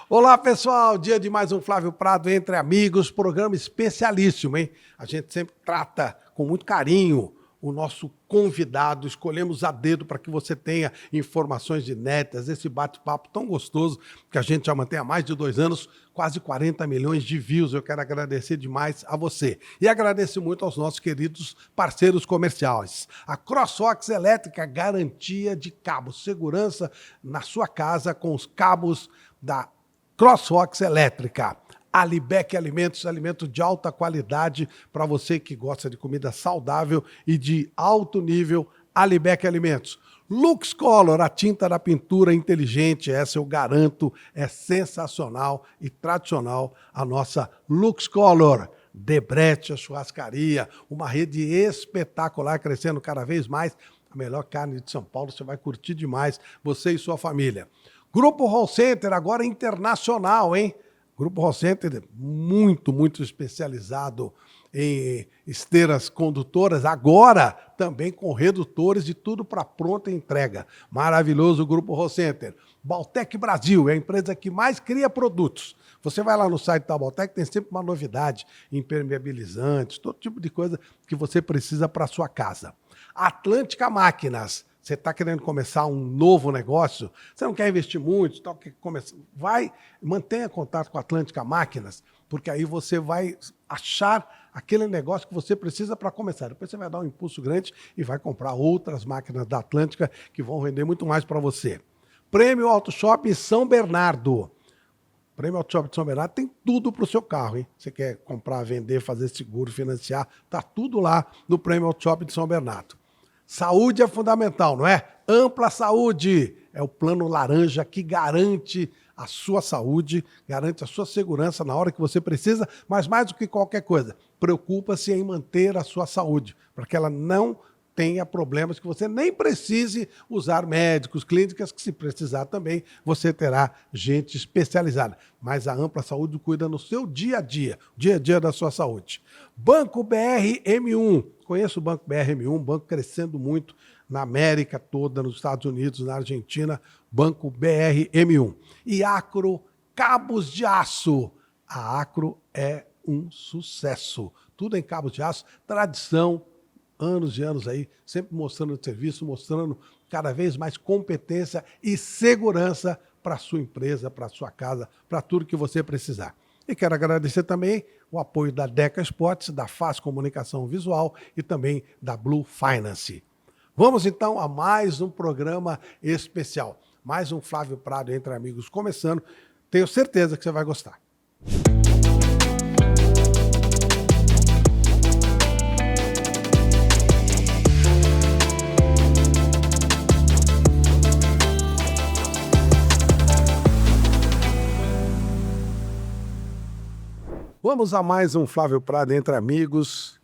Olá, pessoal! Dia de mais um Flávio Prado Entre Amigos, programa especialíssimo, hein? A gente sempre trata com muito carinho o nosso convidado, escolhemos a dedo para que você tenha informações inéditas, esse bate-papo tão gostoso que a gente já mantém há mais de 2 anos, quase 40 milhões de views. Eu quero agradecer demais a você. E agradeço muito aos nossos queridos parceiros comerciais. A CrossFox Elétrica, garantia de cabo, segurança na sua casa com os cabos da CrossFox Elétrica. Alibec Alimentos, alimento de alta qualidade para você que gosta de comida saudável e de alto nível. Alibec Alimentos. Lux Color, a tinta da pintura inteligente, essa eu garanto, é sensacional e tradicional, a nossa Lux Color. Debrete, a churrascaria, uma rede espetacular, crescendo cada vez mais. A melhor carne de São Paulo, você vai curtir demais, você e sua família. Grupo Hall Center, agora internacional, hein? Grupo Hall Center, muito especializado em esteiras condutoras, agora também com redutores de tudo para pronta entrega. Maravilhoso o Grupo Hall Center. Baltec Brasil é a empresa que mais cria produtos. Você vai lá no site da Baltec, tem sempre uma novidade, impermeabilizantes, todo tipo de coisa que você precisa para a sua casa. Atlântica Máquinas. Você está querendo começar um novo negócio, você não quer investir muito, mantenha contato com a Atlântica Máquinas, porque aí você vai achar aquele negócio que você precisa para começar. Depois você vai dar um impulso grande e vai comprar outras máquinas da Atlântica que vão render muito mais para você. Prêmio Auto Shop São Bernardo. Prêmio Auto Shop de São Bernardo tem tudo para o seu carro, hein? Você quer comprar, vender, fazer seguro, financiar, tá tudo lá no Prêmio Auto Shop de São Bernardo. Saúde é fundamental, não é? Ampla Saúde é o plano laranja que garante a sua saúde, garante a sua segurança na hora que você precisa, mas mais do que qualquer coisa, preocupa-se em manter a sua saúde, para que ela não tenha problemas, que você nem precise usar médicos, clínicas, que se precisar também, você terá gente especializada. Mas a Ampla Saúde cuida no seu dia a dia da sua saúde. Banco BR M1. Conheço o Banco BR M1, um banco crescendo muito na América toda, nos Estados Unidos, na Argentina, Banco BR M1. E Acro Cabos de Aço. A Acro é um sucesso. Tudo em cabos de aço, tradição, anos e anos aí, sempre mostrando serviço, mostrando cada vez mais competência e segurança para a sua empresa, para a sua casa, para tudo que você precisar. E quero agradecer também o apoio da Deca Sports, da Faz Comunicação Visual e também da Blue Finance. Vamos então a mais um programa especial, mais um Flávio Prado Entre Amigos começando. Tenho certeza que você vai gostar. Vamos a mais um Flávio Prado Entre Amigos,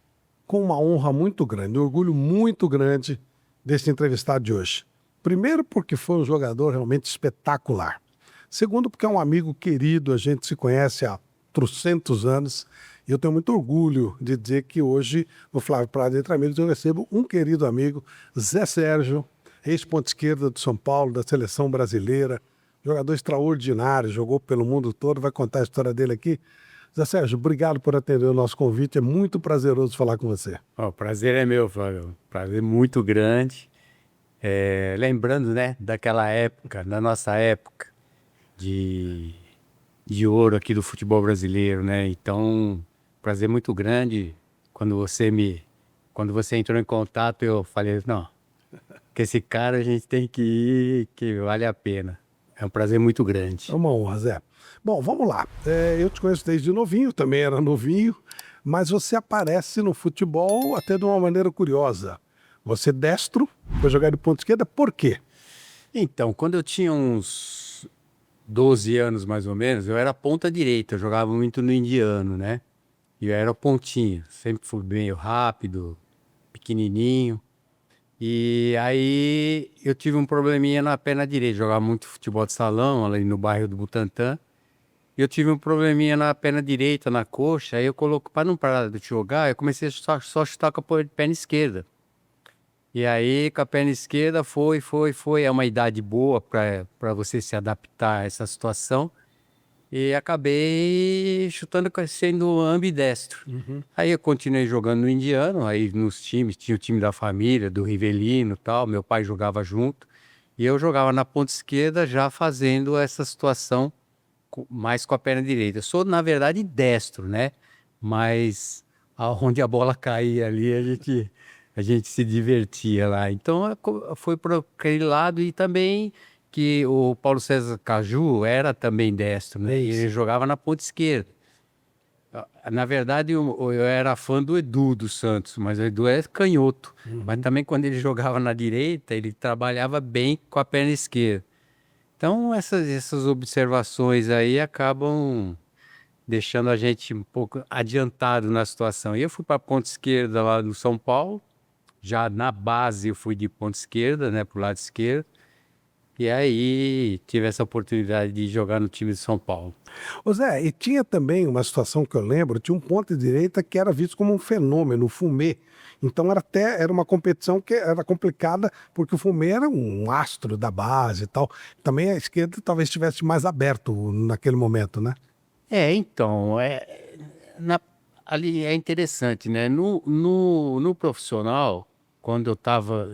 com uma honra muito grande, um orgulho muito grande desse entrevistado de hoje. Primeiro, porque foi um jogador realmente espetacular. Segundo, porque é um amigo querido, a gente se conhece há trocentos anos, e eu tenho muito orgulho de dizer que hoje, no Flávio Prado Entre Amigos, eu recebo um querido amigo, Zé Sérgio, ex-ponta esquerda do São Paulo, da seleção brasileira, jogador extraordinário, jogou pelo mundo todo, vai contar a história dele aqui. Zé Sérgio, obrigado por atender o nosso convite, é muito prazeroso falar com você. O prazer é meu, Flávio. Prazer muito grande. Lembrando, né, daquela época, da nossa época de ouro aqui do futebol brasileiro, né? Então, prazer muito grande. Quando você entrou em contato, eu falei, não, que esse cara a gente tem que ir, que vale a pena. É um prazer muito grande. É uma honra, Zé. Bom, vamos lá. Eu te conheço desde novinho, também era novinho, mas você aparece no futebol até de uma maneira curiosa. Você é destro, foi jogar de ponta esquerda, por quê? Então, quando eu tinha uns 12 anos mais ou menos, eu era ponta direita, eu jogava muito no Indiano, né? E eu era pontinha, sempre fui meio rápido, pequenininho. E aí eu tive um probleminha na perna direita, jogava muito futebol de salão ali no bairro do Butantã. Eu tive um probleminha na perna direita, na coxa, aí eu coloco, para não parar de jogar, eu comecei a só chutar com a perna esquerda. E aí, com a perna esquerda, foi. É uma idade boa para você se adaptar a essa situação. e acabei sendo ambidestro. Aí eu continuei jogando no Indiano, aí nos times, tinha o time da família, do Rivelino e tal, meu pai jogava junto, e eu jogava na ponta esquerda já fazendo essa situação mais com a perna direita. Eu sou, na verdade, destro, né? Mas onde a bola caía ali, a gente se divertia lá. Então foi para aquele lado e também que o Paulo César Caju era também destro, né? E ele jogava na ponta esquerda. Na verdade, eu era fã do Edu dos Santos, mas o Edu é canhoto. Mas também quando ele jogava na direita, ele trabalhava bem com a perna esquerda. Então, essas observações aí acabam deixando a gente um pouco adiantado na situação. E eu fui para a ponta esquerda lá no São Paulo, já na base eu fui de ponta esquerda, né, para o lado esquerdo, e aí tive essa oportunidade de jogar no time de São Paulo. Ô Zé, e tinha também uma situação que eu lembro, tinha um ponta direita que era visto como um fenômeno, o Fumê. Então era uma competição que era complicada, porque o Fumê era um astro da base e tal. Também a esquerda talvez estivesse mais aberto naquele momento, né? Então, ali é interessante, né? No profissional, quando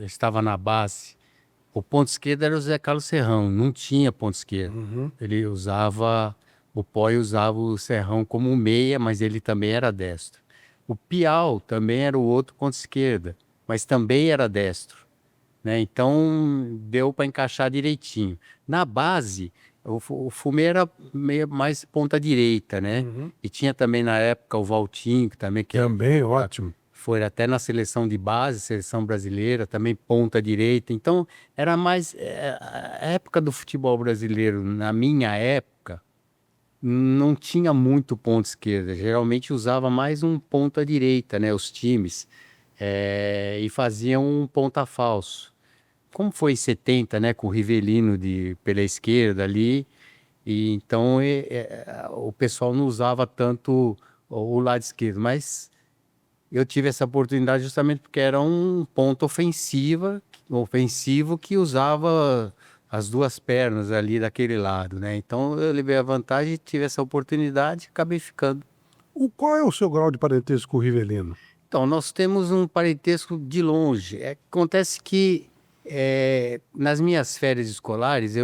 estava na base, o ponto esquerdo era o Zé Carlos Serrão, não tinha ponto esquerdo. Ele usava, o Poi usava o Serrão como meia, mas ele também era destro. O Piau também era o outro ponto esquerda, mas também era destro, né? Então deu para encaixar direitinho. Na base, o Fumê era meio mais ponta direita, né? E tinha também na época o Valtinho, que também Também, ótimo. foi até na seleção de base, seleção brasileira, também ponta direita. Então, era mais. A época do futebol brasileiro, na minha época, não tinha muito ponta esquerda. Geralmente usava mais um ponta direita, né? Os times. E faziam um ponta falso. Como foi em 70, né? Com o Rivelino pela esquerda ali. E então o pessoal não usava tanto o lado esquerdo, mas eu tive essa oportunidade justamente porque era um ponto ofensivo que usava as duas pernas ali daquele lado, né? Então eu levei a vantagem, tive essa oportunidade e acabei ficando. Qual é o seu grau de parentesco com o Rivelino? Então, nós temos um parentesco de longe. Acontece que nas minhas férias escolares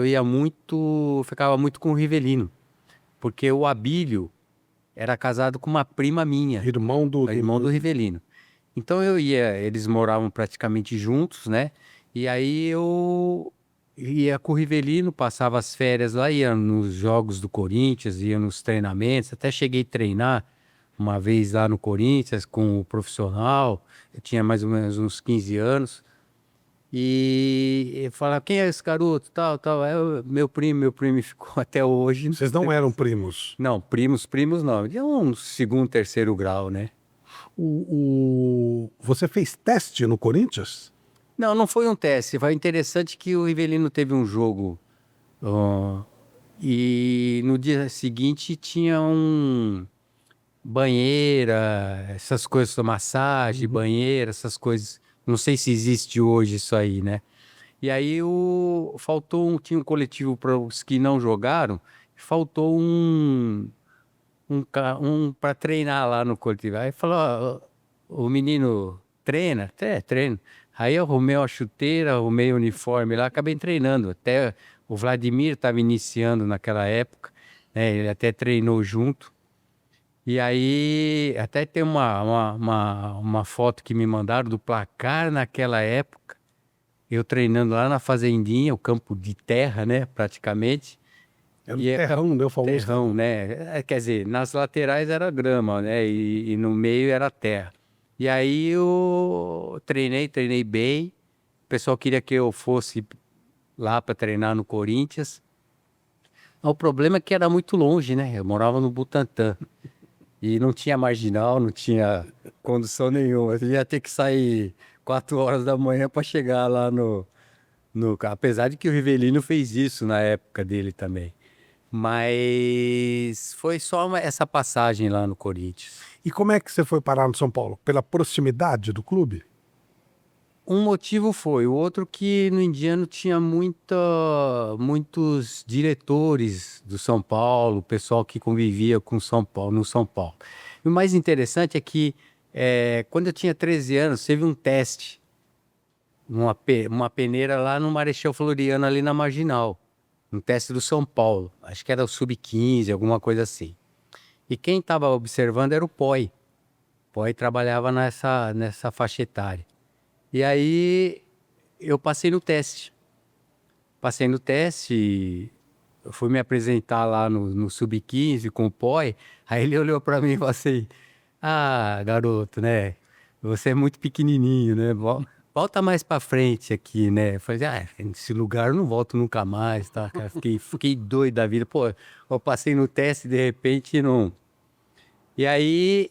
ficava muito com o Rivelino, porque o Abílio era casado com uma prima minha. Irmão Irmão do Rivelino. Então eles moravam praticamente juntos, né? E aí eu ia com o Rivelino, passava as férias lá, ia nos jogos do Corinthians, ia nos treinamentos, até cheguei a treinar uma vez lá no Corinthians com o profissional, eu tinha mais ou menos uns 15 anos. E eu falava, quem é esse garoto? Tal, tal. Meu primo ficou até hoje. Vocês não eram primos. Não, primos não. De um segundo, terceiro grau, né? Você fez teste no Corinthians? Não, não foi um teste. Foi interessante que o Rivelino teve um jogo e no dia seguinte tinha banheira, essas coisas, massagem, banheira, essas coisas. Não sei se existe hoje isso aí, né? E aí tinha um coletivo para os que não jogaram, faltou um para treinar lá no coletivo. Aí falou, ó, o menino treina? Treino. Aí eu arrumei uma chuteira, arrumei o uniforme lá, acabei treinando. Até o Vladimir estava iniciando naquela época, né? Ele até treinou junto. E aí até tem uma foto que me mandaram do placar naquela época. Eu treinando lá na fazendinha, o campo de terra, né? Praticamente. Era um E terrão, né? O famoso terrão, né? Quer dizer, nas laterais era grama, né? E no meio era terra. E aí eu treinei bem. O pessoal queria que eu fosse lá para treinar no Corinthians. O problema é que era muito longe, né? Eu morava no Butantã. E não tinha marginal, não tinha condução nenhuma. Eu ia ter que sair 4 horas da manhã para chegar lá apesar de que o Rivelino fez isso na época dele também. Mas foi só essa passagem lá no Corinthians. E como é que você foi parar no São Paulo? Pela proximidade do clube? Um motivo foi, o outro que no indiano tinha muitos diretores do São Paulo, pessoal que convivia com São Paulo, no São Paulo. E o mais interessante é que quando eu tinha 13 anos, teve um teste, uma peneira lá no Marechal Floriano, ali na Marginal, um teste do São Paulo, acho que era o Sub-15, alguma coisa assim. E quem estava observando era o POI. O POI trabalhava nessa faixa etária. E aí eu passei no teste. Passei no teste, eu fui me apresentar lá no Sub-15 com o POI. Aí ele olhou para mim e falou assim: Ah, garoto, né? Você é muito pequenininho, né? Volta mais para frente aqui, né? Eu falei: nesse lugar eu não volto nunca mais, tá? Cara, fiquei doido da vida. Pô, eu passei no teste e de repente não. E aí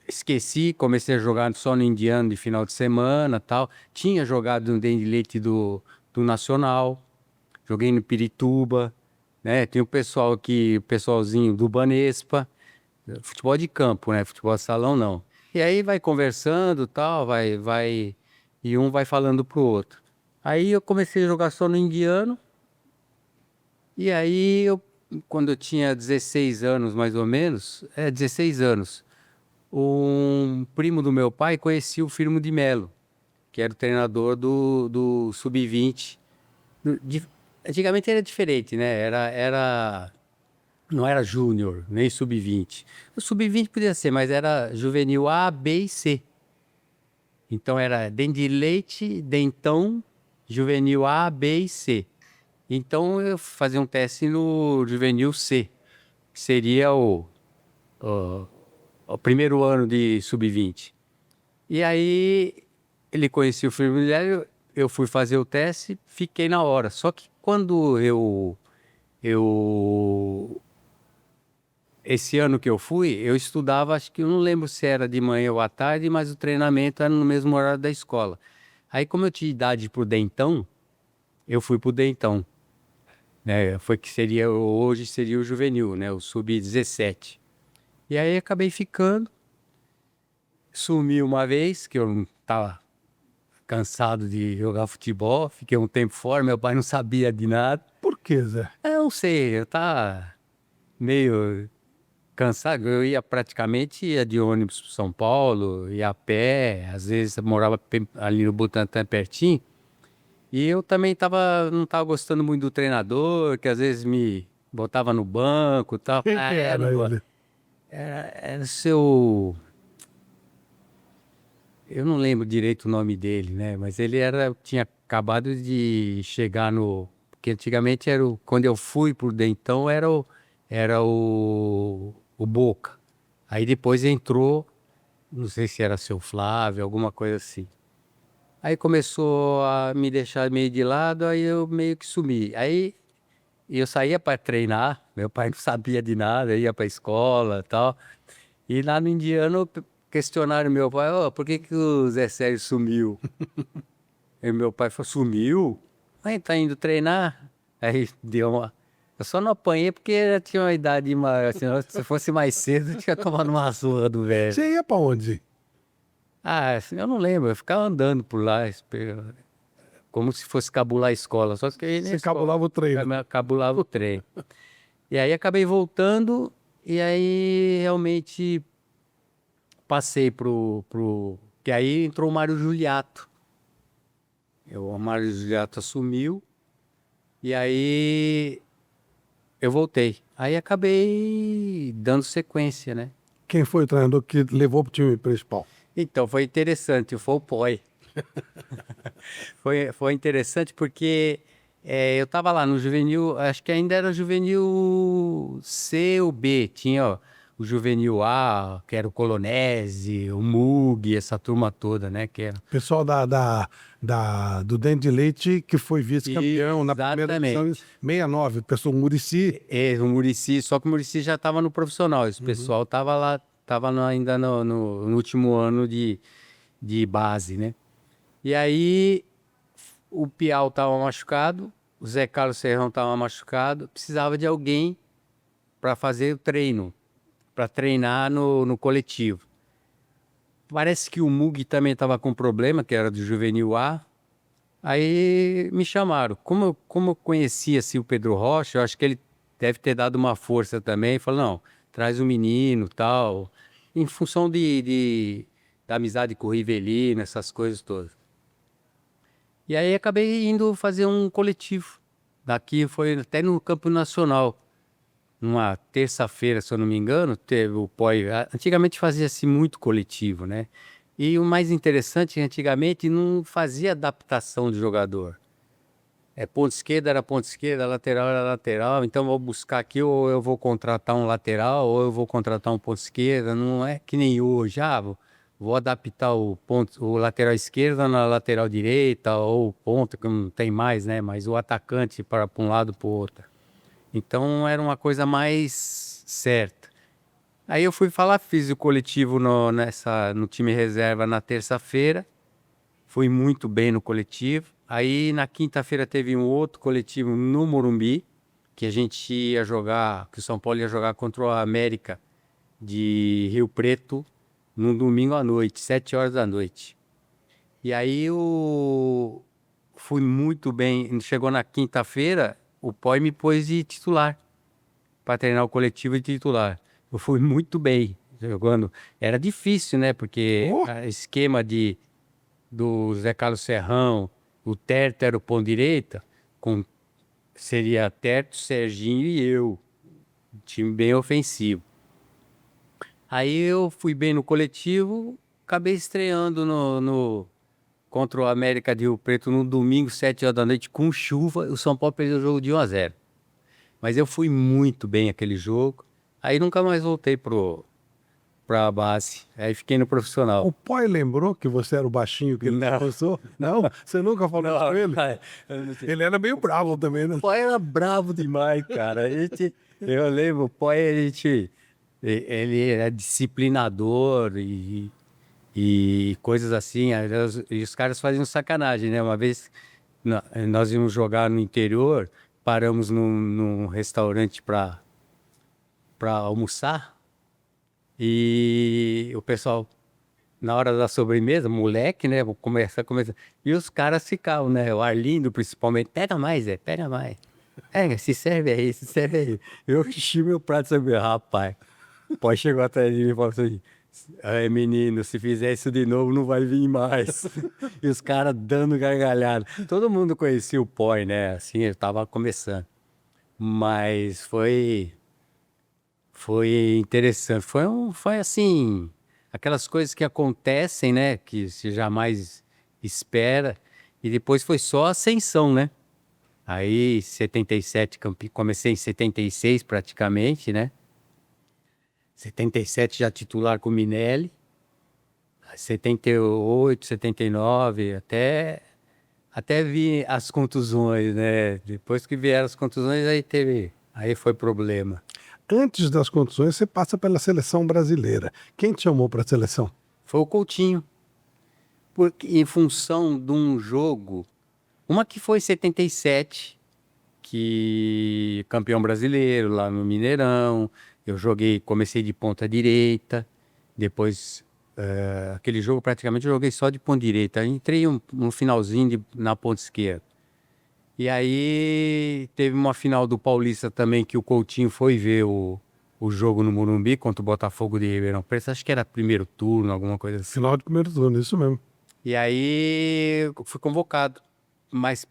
esqueci, comecei a jogar só no indiano de final de semana, tal. Tinha jogado no Dente de Leite do Nacional, joguei no Pirituba, né? Tem o pessoal aqui, o pessoalzinho do Banespa, futebol de campo, né? Futebol de salão não. E aí vai conversando, tal, vai e um vai falando pro outro. Aí eu comecei a jogar só no indiano. E aí quando eu tinha 16 anos mais ou menos, 16 anos, um primo do meu pai conhecia o Firmo de Melo, que era o treinador do Sub-20. Antigamente era diferente, né? Não era júnior, nem Sub-20. O Sub-20 podia ser, mas era juvenil A, B e C. Então era Dente de Leite, Dentão, juvenil A, B e C. Então eu fazia um teste no juvenil C, que seria o primeiro ano de Sub-20. E aí ele conhecia o Firmo de Melo, eu fui fazer o teste, fiquei na hora. Só que quando esse ano que eu fui, eu estudava, acho que eu não lembro se era de manhã ou à tarde, mas o treinamento era no mesmo horário da escola. Aí como eu tinha idade pro Dentão, eu fui pro Dentão, né? Foi que hoje seria o juvenil, né? O Sub-17. E aí acabei ficando, sumi uma vez, que eu não estava cansado de jogar futebol, fiquei um tempo fora, meu pai não sabia de nada. Por quê, Zé? Eu não sei, eu tava meio cansado, eu ia de ônibus para São Paulo, ia a pé, às vezes eu morava ali no Butantã pertinho, e eu também não tava gostando muito do treinador, que às vezes me botava no banco e tal. Quem que era ele? Era o seu... Eu não lembro direito o nome dele, né? Mas ele tinha acabado de chegar no... Porque antigamente quando eu fui pro Dentão era o Boca. Aí depois entrou, não sei se era seu Flávio, alguma coisa assim. Aí começou a me deixar meio de lado, aí eu meio que sumi. Aí eu saía para treinar, meu pai não sabia de nada, eu ia para escola e tal. E lá no indiano questionaram meu pai: por que que o Zé Sérgio sumiu? E meu pai falou: sumiu? Aí tá indo treinar? Aí deu uma... Eu só não apanhei porque eu tinha uma idade maior, senão se fosse mais cedo eu tinha tomado uma surra do velho. Você ia pra onde? Assim, eu não lembro, eu ficava andando por lá, como se fosse cabular a escola, só que aí na Você escola, cabulava o treino. cabulava o treino. E aí acabei voltando, e aí realmente passei que aí entrou o Mário Juliato. O Mário Juliato assumiu, e aí eu voltei. Aí acabei dando sequência, né? Quem foi o treinador que levou pro time principal? Então, foi interessante, foi o POI. Foi interessante porque eu estava lá no juvenil, acho que ainda era juvenil C ou B, tinha o juvenil A, que era o Colonese, o Mug, essa turma toda, né? Que era... Pessoal do Dente de Leite, que foi vice-campeão na primeira edição em Exatamente. 69, o pessoal Muricy. O Muricy, só que o Muricy já estava no profissional, esse pessoal estava lá, ainda no último ano de base, né? E aí o Piau estava machucado, o Zé Carlos Serrão estava machucado, precisava de alguém para fazer o treino, para treinar no coletivo. parece que o Mug também estava com problema, que era do Juvenil A. Aí me chamaram. Como eu conhecia assim, o Pedro Rocha, eu acho que ele deve ter dado uma força também. Falou, não, traz o menino, tal. Em função da amizade com o Rivelino, essas coisas todas. E aí acabei indo fazer um coletivo. Daqui foi até no Campo Nacional. Numa terça-feira, se eu não me engano, teve o POI. Antigamente fazia-se muito coletivo, né? E o mais interessante, antigamente não fazia adaptação de jogador. Ponta esquerda era ponta esquerda, lateral era lateral. Então vou buscar aqui, ou eu vou contratar um lateral, ou eu vou contratar um ponta esquerda. Não é que nem hoje, vou adaptar o lateral esquerda na lateral direita, ou o ponta, que não tem mais, né? Mas o atacante para um lado para o outro. Então era uma coisa mais certa. Aí eu fui falar, fiz o coletivo no time reserva na terça-feira. Fui muito bem no coletivo. Aí na quinta-feira teve um outro coletivo no Morumbi, que a gente ia jogar, que o São Paulo ia jogar contra o América de Rio Preto no domingo à noite, 7 horas da noite. E aí eu fui muito bem. Chegou na quinta-feira, o POI me pôs de titular para treinar o coletivo de titular. Eu fui muito bem jogando. Era difícil, né? Porque Oh, o esquema do Zé Carlos Serrão, o Terto era o ponto direita, seria Terto, Serginho e eu. Um time bem ofensivo. Aí eu fui bem no coletivo, acabei estreando contra o América de Rio Preto no domingo, 7 horas da noite, com chuva. O São Paulo perdeu o jogo de 1-0. Mas eu fui muito bem aquele jogo. Aí nunca mais voltei pra base. Aí fiquei no profissional. o Poi lembrou que você era o baixinho que ele Não. passou? Não? Você nunca falou com ele? eu não sei. Ele era meio bravo também, né? O Poi era bravo demais, cara. Eu lembro, o Poi, ele é disciplinador e coisas assim. E os caras faziam sacanagem, né? Uma vez nós íamos jogar no interior, paramos num restaurante para almoçar e o pessoal, na hora da sobremesa, moleque, né? Começa. E os caras ficavam, né? O Arlindo, principalmente, pega mais, pega mais. Se serve aí, se serve aí. Eu enchi meu prato sobre, rapaz. O pai chegou atrás de mim e falou assim: "Ai, menino, se fizer isso de novo, não vai vir mais." E os caras dando gargalhada. Todo mundo conhecia o Poi, né? Assim, ele tava começando. Mas foi interessante. Foi assim, aquelas coisas que acontecem, né? Que você jamais espera. E depois foi só ascensão, né? Aí, 77, comecei em 76 praticamente, né? 77 já titular com o Minelli. 78, 79, até vi as contusões, né? Depois que vieram as contusões, aí foi problema. Antes das condições, você passa pela seleção brasileira. Quem te chamou para a seleção? Foi o Coutinho. Porque, em função de um jogo, uma que foi 77, que campeão brasileiro lá no Mineirão, eu comecei de ponta direita, depois aquele jogo praticamente eu joguei só de ponta direita, entrei no finalzinho na ponta esquerda. E aí teve uma final do Paulista também que o Coutinho foi ver o jogo no Morumbi contra o Botafogo de Ribeirão Preto, acho que era primeiro turno, alguma coisa assim. Final de primeiro turno, isso mesmo. E aí eu fui convocado. Mas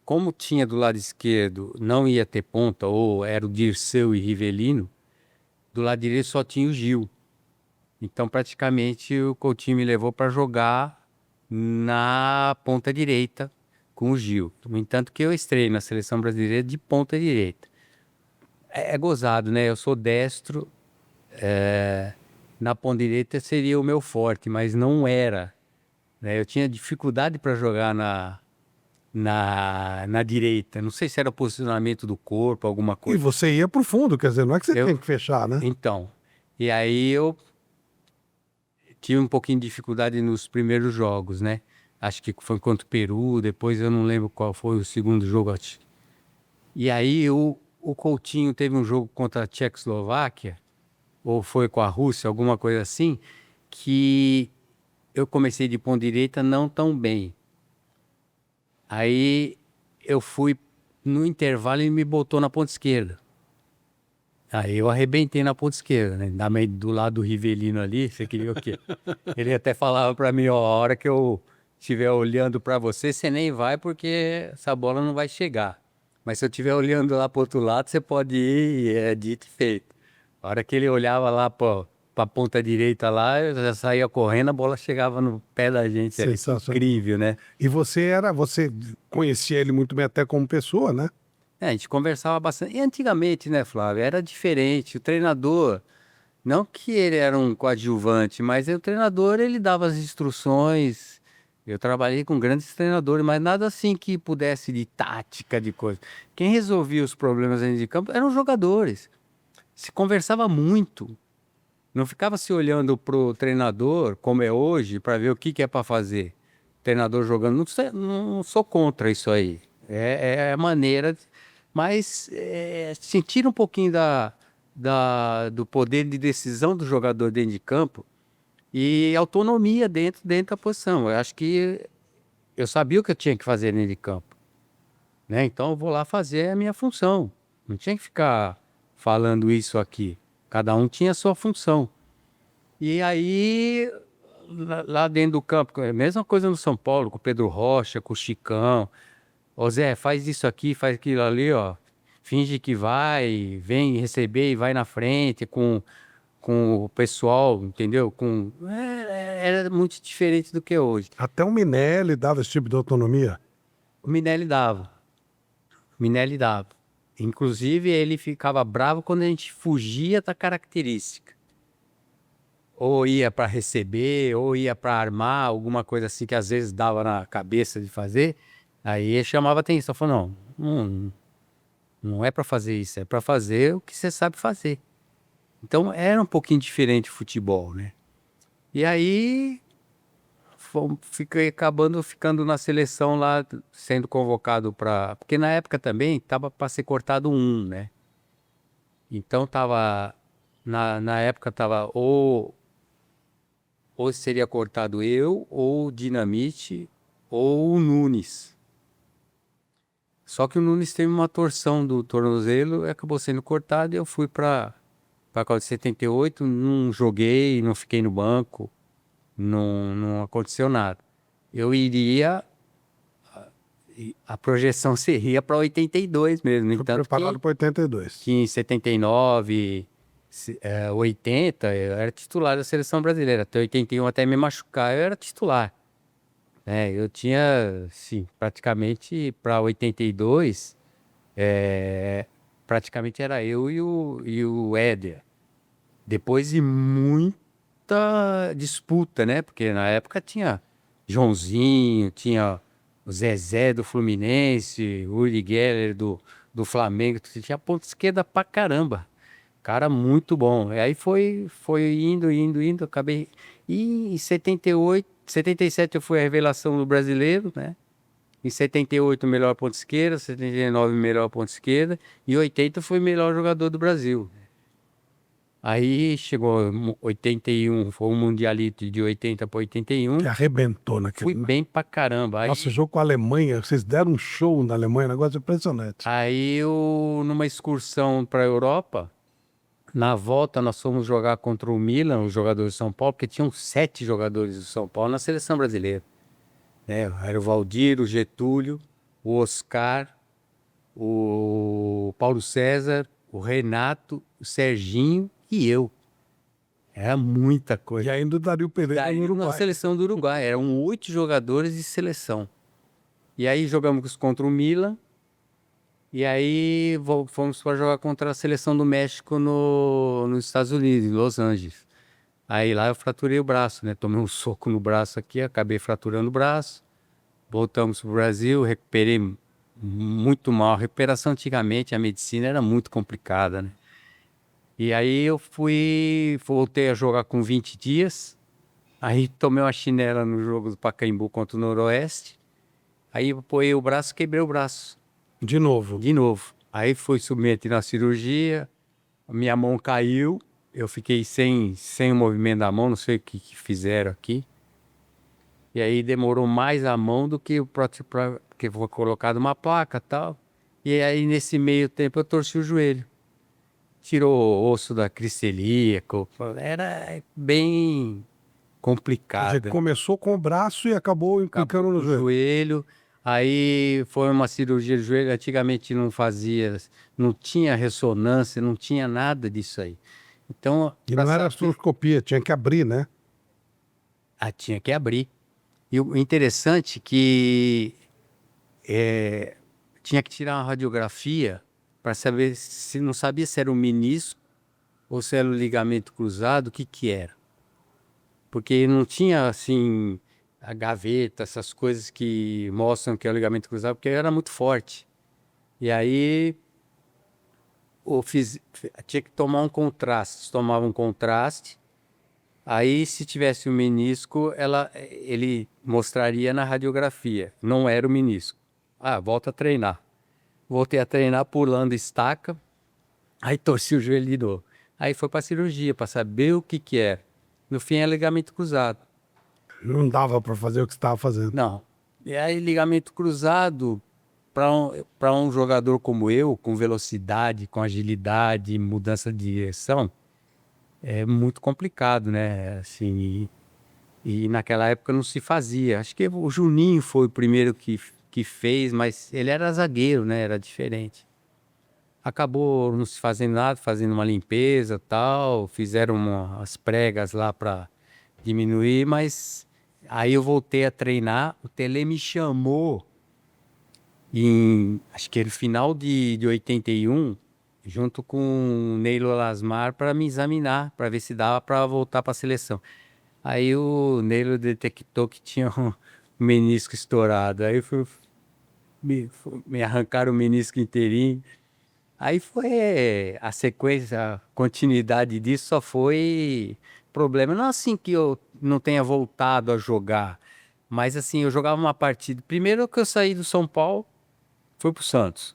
como tinha do lado esquerdo, não ia ter ponta, ou era o Dirceu e Rivelino, do lado direito só tinha o Gil. Então praticamente o Coutinho me levou para jogar na ponta direita com o Gil. No entanto que eu estrei na seleção brasileira de ponta direita. É gozado, né? Eu sou destro, na ponta direita seria o meu forte, mas não era, né? Eu tinha dificuldade para jogar na direita. Não sei se era o posicionamento do corpo, alguma E coisa. você ia pro fundo, quer dizer, não é que você Eu- tem que fechar, né? Então, e aí eu tive um pouquinho de dificuldade nos primeiros jogos, né? Acho que foi contra o Peru, depois eu não lembro qual foi o segundo jogo. E aí o Coutinho teve um jogo contra a Tchecoslováquia, ou foi com a Rússia, alguma coisa assim, que eu comecei de ponta direita não tão bem. Aí eu fui no intervalo e me botou na ponta esquerda. Aí eu arrebentei na ponta esquerda, né? Do lado do Rivelino ali, você queria o quê? Ele até falava pra mim, ó, a hora que eu estiver olhando pra você, você nem vai porque essa bola não vai chegar. Mas se eu estiver olhando lá pro outro lado, você pode ir, e é dito e feito. A hora que ele olhava lá pra ponta direita lá, eu já saía correndo, a bola chegava no pé da gente. Era Sensacional. incrível, né? E você conhecia ele muito bem até como pessoa, né? É, a gente conversava bastante. E antigamente, né, Flávio, era diferente. O treinador, não que ele era um coadjuvante, mas o treinador, ele dava as instruções. Eu trabalhei com grandes treinadores, mas nada assim que pudesse de tática, de coisa. Quem resolvia os problemas dentro de campo eram os jogadores. Se conversava muito. Não ficava se olhando pro treinador, como é hoje, para ver o que é para fazer. Treinador jogando, não sou contra isso aí. É a maneira, mas sentir um pouquinho do poder de decisão do jogador dentro de campo e autonomia dentro da posição. Eu acho que eu sabia o que eu tinha que fazer dentro de campo, né? Então eu vou lá fazer a minha função. Não tinha que ficar falando isso aqui. Cada um tinha a sua função. E aí, lá dentro do campo, a mesma coisa no São Paulo, com o Pedro Rocha, com o Chicão. Ô Zé, faz isso aqui, faz aquilo ali, ó. Finge que vai, vem receber e vai na frente com o pessoal, entendeu? Era muito diferente do que é hoje. Até o Minelli dava esse tipo de autonomia. O Minelli dava. O Minelli dava. Inclusive, ele ficava bravo quando a gente fugia da característica. Ou ia para receber, ou ia para armar, alguma coisa assim que às vezes dava na cabeça de fazer. Aí ele chamava atenção, falou, não é para fazer isso, é para fazer o que você sabe fazer. Então era um pouquinho diferente o futebol, né? E aí fiquei acabando ficando na seleção lá, sendo convocado para... Porque na época também tava para ser cortado um, né? Então tava... Na época tava ou seria cortado eu, ou o Dinamite, ou o Nunes. Só que o Nunes teve uma torção do tornozelo e acabou sendo cortado e eu fui para a Copa de 78, não joguei, não fiquei no banco, não aconteceu nada. Eu iria, a projeção seria para 82 mesmo, no Foi entanto preparado para 82. que em 79, 80, eu era titular da seleção brasileira. Até 81, até me machucar, eu era titular. Eu tinha, sim, praticamente para 82, praticamente era eu e o Éder. Depois de muita disputa, né? Porque na época tinha Joãozinho, tinha o Zezé do Fluminense, o Uri Geller do Flamengo, tinha ponta esquerda pra caramba. Cara muito bom. E aí foi indo, acabei... E em 78, 77 eu fui a revelação do brasileiro, né? Em 78 melhor ponta esquerda, 79 melhor ponta esquerda e 80 foi melhor jogador do Brasil. Aí chegou 81, foi um mundialito de 80 para 81. Que arrebentou Fui naquele. bem pra caramba. Aí, Nossa, jogo com a Alemanha, vocês deram um show na Alemanha, negócio impressionante. aí eu, numa excursão para a Europa, na volta nós fomos jogar contra o Milan, os jogadores de São Paulo, porque tinham 7 jogadores do São Paulo na seleção brasileira. Era o Valdir, o Getúlio, o Oscar, o Paulo César, o Renato, o Serginho e eu. Era muita E coisa. ainda o Dario Pereira Daí, no na Uruguai. seleção do Uruguai, eram 8 jogadores de seleção. E aí jogamos contra o Milan. E aí fomos para jogar contra a seleção do México nos Estados Unidos, em Los Angeles. Aí lá eu fraturei o braço, né? Tomei um soco no braço aqui, acabei fraturando o braço. Voltamos para o Brasil, recuperei muito mal. A recuperação antigamente, a medicina era muito complicada, né? E aí eu voltei a jogar com 20 dias. Aí tomei uma chinela no jogo do Pacaembu contra o Noroeste. Aí apoiei o braço, quebrei o braço. De novo. De novo. Aí fui submetido na cirurgia, minha mão caiu, eu fiquei sem o movimento da mão, não sei o que fizeram aqui. E aí demorou mais a mão do que o próprio, porque foi colocado uma placa e tal. E aí nesse meio tempo eu torci o joelho. Tirou o osso da cricelíaco. Era bem Quer dizer, complicado. começou com o braço e acabou implicando Acabou no o joelho. joelho. Aí foi uma cirurgia de joelho. Antigamente não fazia, não tinha ressonância, não tinha nada disso aí. Então, E pra não era saber, artroscopia, tinha que abrir, né? tinha que abrir. E o interessante que tinha que tirar uma radiografia para saber se não sabia se era o menisco ou se era o ligamento cruzado, o que que era. Porque não tinha assim a gaveta, essas coisas que mostram que é o ligamento cruzado, porque era muito forte. E aí tinha que tomar um contraste, tomava um contraste. Aí se tivesse o menisco, ele mostraria na radiografia. Não era o menisco. Ah, volta a treinar. Voltei a treinar pulando estaca, aí torci o joelho de novo. Aí foi para cirurgia para saber o que que é. No fim é ligamento cruzado. Não dava para fazer o que você estava fazendo. Não. E aí ligamento cruzado para um jogador como eu, com velocidade, com agilidade, mudança de direção, é muito complicado, né? Assim, e naquela época não se fazia. Acho que o Juninho foi o primeiro que fez, mas ele era zagueiro, né? Era diferente. Acabou não se fazendo nada, fazendo uma limpeza tal, fizeram as pregas lá para diminuir, mas aí eu voltei a treinar. O Tele me chamou acho que era no final de 81, junto com o Neilo Lasmar, para me examinar, para ver se dava para voltar para a seleção. Aí o Neilo detectou que tinha um menisco estourado. Aí me arrancaram o menisco inteirinho. Aí foi a sequência, a continuidade disso só foi problema. Não assim que eu não tenha voltado a jogar, mas assim, eu jogava uma partida. Primeiro que eu saí do São Paulo, fui pro Santos.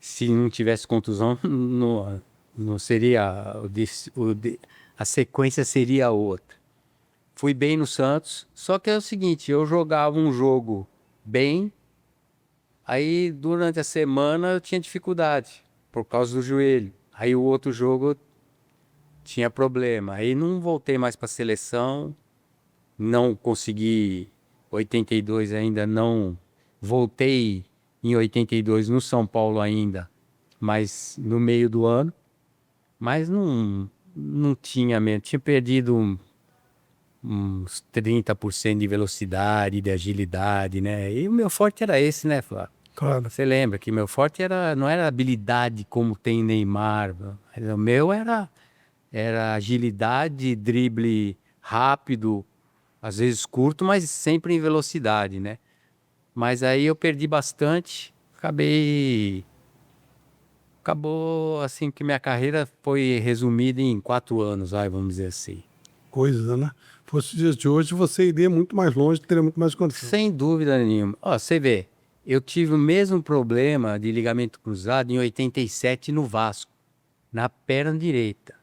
Se não tivesse contusão, não seria a sequência seria outra. Fui bem no Santos, só que é o seguinte, eu jogava um jogo bem, aí durante a semana eu tinha dificuldade por causa do joelho. Aí o outro jogo tinha problema. Aí não voltei mais para a seleção, não consegui 82 ainda não voltei em 82 no São Paulo ainda, mas no meio do ano, mas não tinha mesmo, tinha perdido uns 30% de velocidade, de agilidade, né? E o meu forte era esse, né, Flávio? Claro. Você lembra que meu forte não era habilidade como tem Neymar, mas o meu era agilidade, drible rápido, às vezes curto, mas sempre em velocidade, né? Mas aí eu perdi bastante, acabou assim que minha carreira foi resumida em 4 anos, vamos dizer assim. Coisa, né? Fosse os dias de hoje, você iria muito mais longe, teria muito mais condição. Sem dúvida nenhuma. Ó, você vê, eu tive o mesmo problema de ligamento cruzado em 87 no Vasco, na perna direita.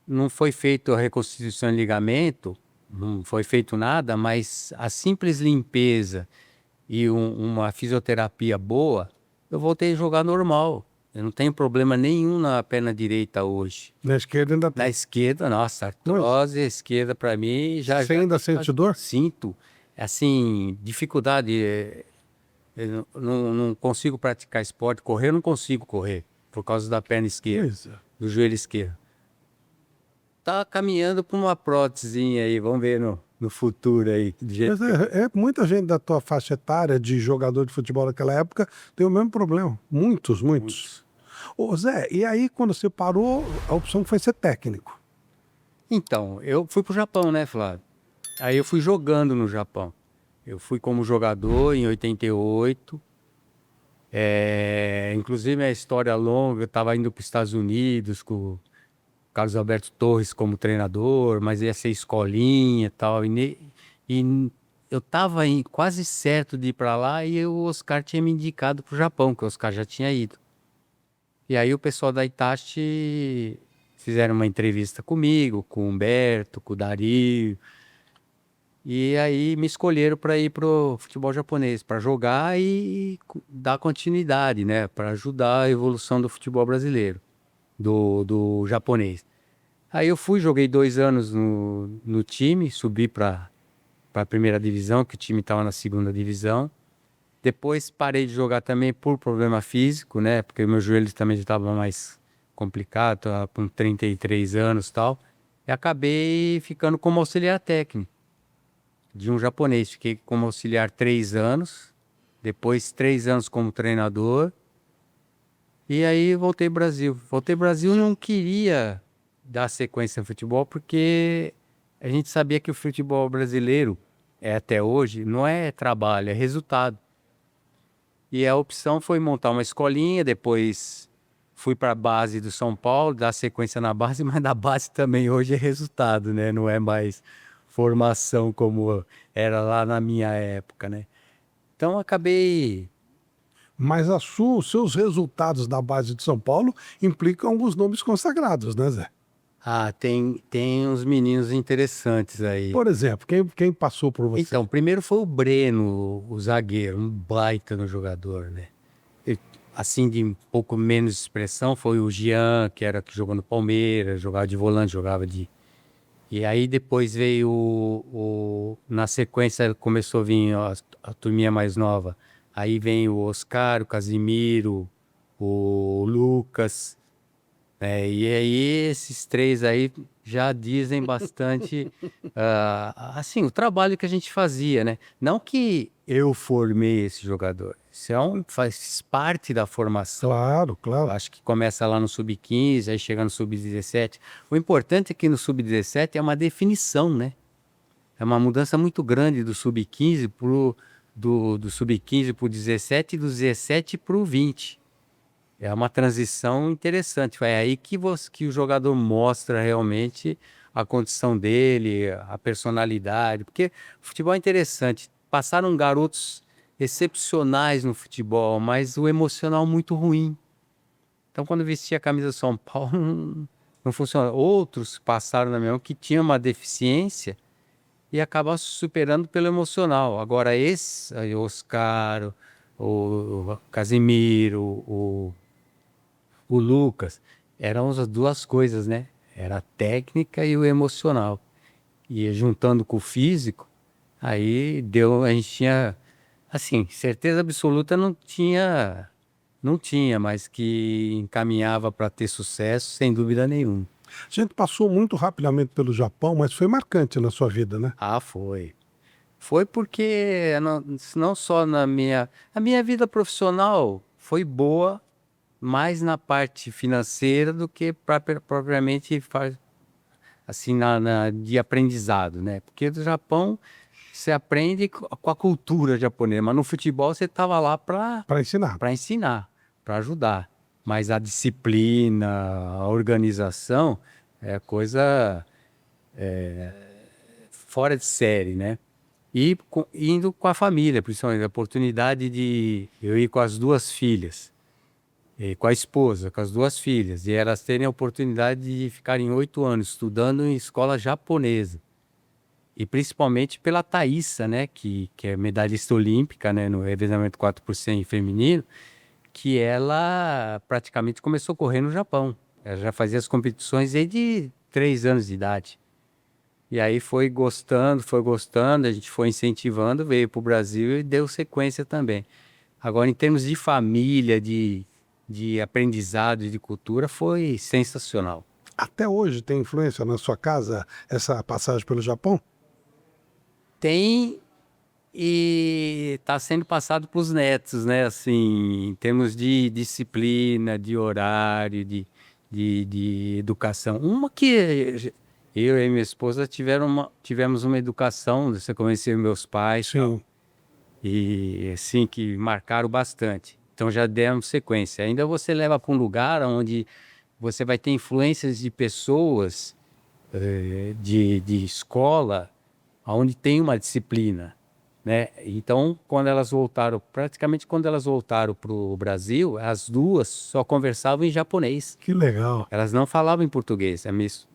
Não foi feita a reconstituição de ligamento, não foi feito nada, mas a simples limpeza e uma fisioterapia boa, eu voltei a jogar normal. Eu não tenho problema nenhum na perna direita hoje. Na esquerda ainda Na tem. esquerda, nossa, artrose esquerda para mim Você ainda sente dor? sinto. Assim, dificuldade. Eu não consigo praticar esporte, correr eu não consigo correr por causa da perna esquerda, Pois é. do joelho esquerdo. Tá caminhando para uma prótesezinha aí, vamos ver no futuro aí. Do jeito Mas muita gente da tua faixa etária de jogador de futebol naquela época tem o mesmo problema. Muitos, muitos. Ô Zé, e aí quando você parou, a opção foi ser técnico. Então, eu fui pro Japão, né, Flávio? Aí eu fui jogando no Japão. Eu fui como jogador em 88. Inclusive a história longa, eu estava indo para os Estados Unidos com o Carlos Alberto Torres como treinador, mas ia ser escolinha e tal. E eu estava quase certo de ir para lá e o Oscar tinha me indicado para o Japão, que o Oscar já tinha ido. E aí o pessoal da Itachi fizeram uma entrevista comigo, com o Humberto, com o Dario. E aí me escolheram para ir pro futebol japonês, para jogar e dar continuidade, né? Para ajudar a evolução do futebol brasileiro, do japonês. Aí eu fui, joguei 2 anos no time, subi para a primeira divisão, que o time estava na segunda divisão. Depois parei de jogar também por problema físico, né? Porque o meu joelho também já estava mais complicado, estava com 33 anos e tal. E acabei ficando como auxiliar técnico de um japonês. Fiquei como auxiliar 3 anos, depois 3 anos como treinador. E aí voltei ao Brasil. Voltei ao Brasil e não queria dar sequência no futebol, porque a gente sabia que o futebol brasileiro, até hoje, não é trabalho, é resultado. E a opção foi montar uma escolinha, depois fui para a base do São Paulo, dar sequência na base, mas na base também hoje é resultado, né? Não é mais formação como era lá na minha época, né? Então acabei. Mas os seus resultados da base de São Paulo implicam alguns nomes consagrados, né, Zé? Ah, tem uns meninos interessantes aí. Por exemplo, quem passou por você? Então, primeiro foi o Breno, o zagueiro, um baita no jogador, né? E, assim, de um pouco menos expressão, foi o Jean, que jogou no Palmeiras, jogava de volante, jogava de. E aí depois veio na sequência começou a vir a turminha mais nova. Aí vem o Oscar, o Casimiro, o Lucas. E aí esses três aí já dizem bastante, assim, o trabalho que a gente fazia, né? Não que eu formei esse jogador, isso faz parte da formação. Claro, Eu claro. acho que começa lá no sub-15, aí chega no sub-17. O importante é que no sub-17 é uma definição, né? É uma mudança muito grande do sub-15 do sub-15 para o 17 e do 17 para o 20. É uma transição interessante. É aí que o jogador mostra realmente a condição dele, a personalidade. Porque o futebol é interessante. Passaram garotos excepcionais no futebol, mas o emocional muito ruim. Então, quando vestia a camisa do São Paulo, não funciona. Outros passaram na minha mão que tinham uma deficiência e acabaram se superando pelo emocional. Agora, esse, aí, o Oscar, o Casimiro, o Lucas, eram as duas coisas, né? Era a técnica e o emocional. E juntando com o físico, aí a gente tinha, assim, certeza absoluta não tinha, mas que encaminhava para ter sucesso, sem dúvida nenhuma. A gente passou muito rapidamente pelo Japão, mas foi marcante na sua vida, né? Ah, foi. Foi porque não só a minha vida profissional foi boa, mais na parte financeira do que propriamente assim de aprendizado, né? Porque do Japão você aprende com a cultura japonesa, mas no futebol você estava lá para Para ensinar. para ensinar, para ajudar. Mas a disciplina, a organização é coisa fora de série, né? E indo com a família, principalmente a oportunidade de eu ir com as duas filhas, e com a esposa, com as duas filhas, e elas terem a oportunidade de ficarem 8 anos estudando em escola japonesa. E principalmente pela Thaísa, né, que é medalhista olímpica, né, no revezamento 4x100 feminino, que ela praticamente começou a correr no Japão. Ela já fazia as competições desde 3 anos de idade. E aí foi gostando, a gente foi incentivando, veio para o Brasil e deu sequência também. Agora, em termos de família, de aprendizado e de cultura, foi sensacional. Até hoje tem influência na sua casa essa passagem pelo Japão? Tem e está sendo passado para os netos, né? Assim, em termos de disciplina, de horário, de educação. Uma que eu e minha esposa tivemos uma educação, você conheceu meus pais, Sim. e assim, que marcaram bastante. Então já demos sequência. Ainda você leva para um lugar onde você vai ter influências de pessoas, de escola, onde tem uma disciplina. né? Então, praticamente quando elas voltaram para o Brasil, as duas só conversavam em japonês. Que legal. Elas não falavam em português.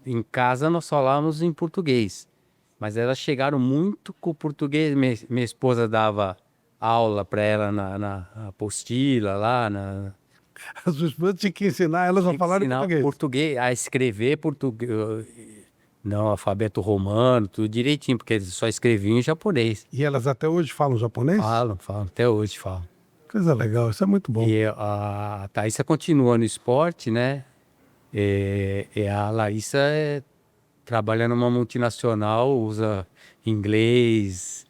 Em casa nós falávamos em português. Mas elas chegaram muito com o português. Minha esposa dava aula para ela na apostila lá, A sua esposa tinha que ensinar elas a falar em ensinar português. português, a escrever português, não, alfabeto romano, tudo direitinho, porque eles só escreviam em japonês. E elas até hoje falam japonês? Falam, até hoje falam. Coisa legal, isso é muito bom. E a Thaísa continua no esporte, né? E a Larissa trabalha numa multinacional, usa inglês,